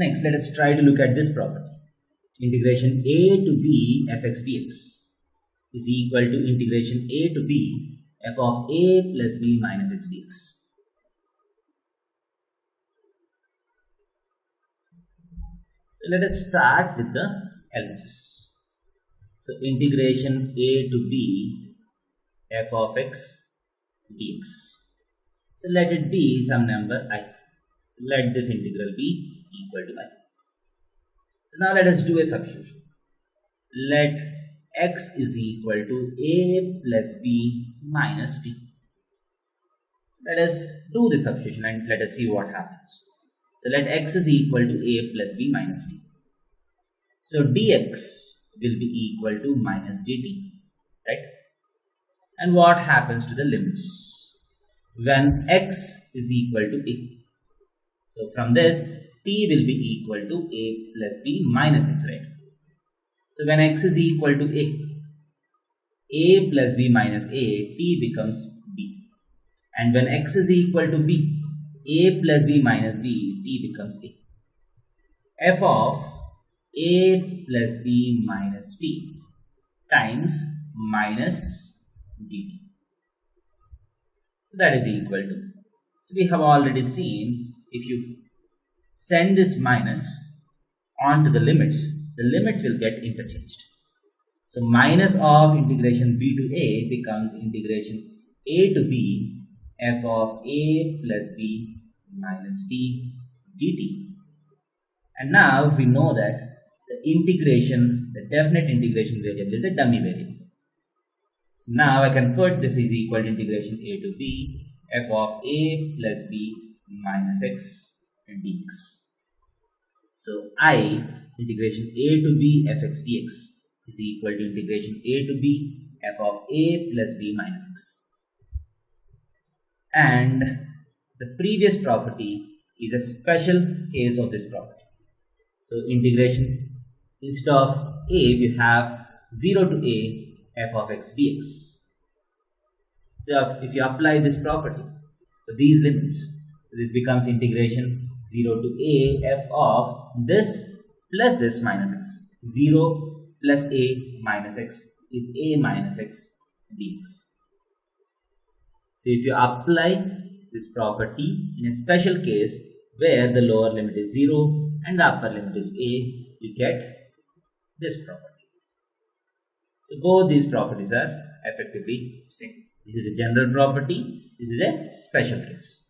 Next, let us try to look at this property. Integration a to b fx dx is equal to integration a to b f of a plus b minus x dx. So let us start with the LHS. So integration a to b f of x dx. So let it be some number I. So let this integral be equal to I. So now let us do a substitution. Let x is equal to a plus b minus t. Let us do the substitution and let us see what happens. So let x is equal to a plus b minus t. So dx will be equal to minus dt, right? And what happens to the limits when x is equal to a? So from this, t will be equal to a plus b minus x, right? So when x is equal to a plus b minus a, t becomes b. And when x is equal to b, a plus b minus b, t becomes a. F of a plus b minus t times minus dt. So that is equal to, so we have already seen, if you send this minus onto the limits will get interchanged. So minus of integration b to a becomes integration a to b f of a plus b minus t dt. And now we know that the definite integration variable is a dummy variable. So now I can put this is equal to integration a to b f of a plus b minus x dx. So I integration a to b fx dx is equal to integration a to b f of a plus b minus x. And the previous property is a special case of this property. So integration, instead of a, we have 0 to a f of x dx. So if you apply this property for these limits, so this becomes integration 0 to a f of this plus this minus x. 0 plus a minus x is a minus x dx. So if you apply this property in a special case where the lower limit is 0 and the upper limit is a, you get this property. So both these properties are effectively same. This is a general property, this is a special case.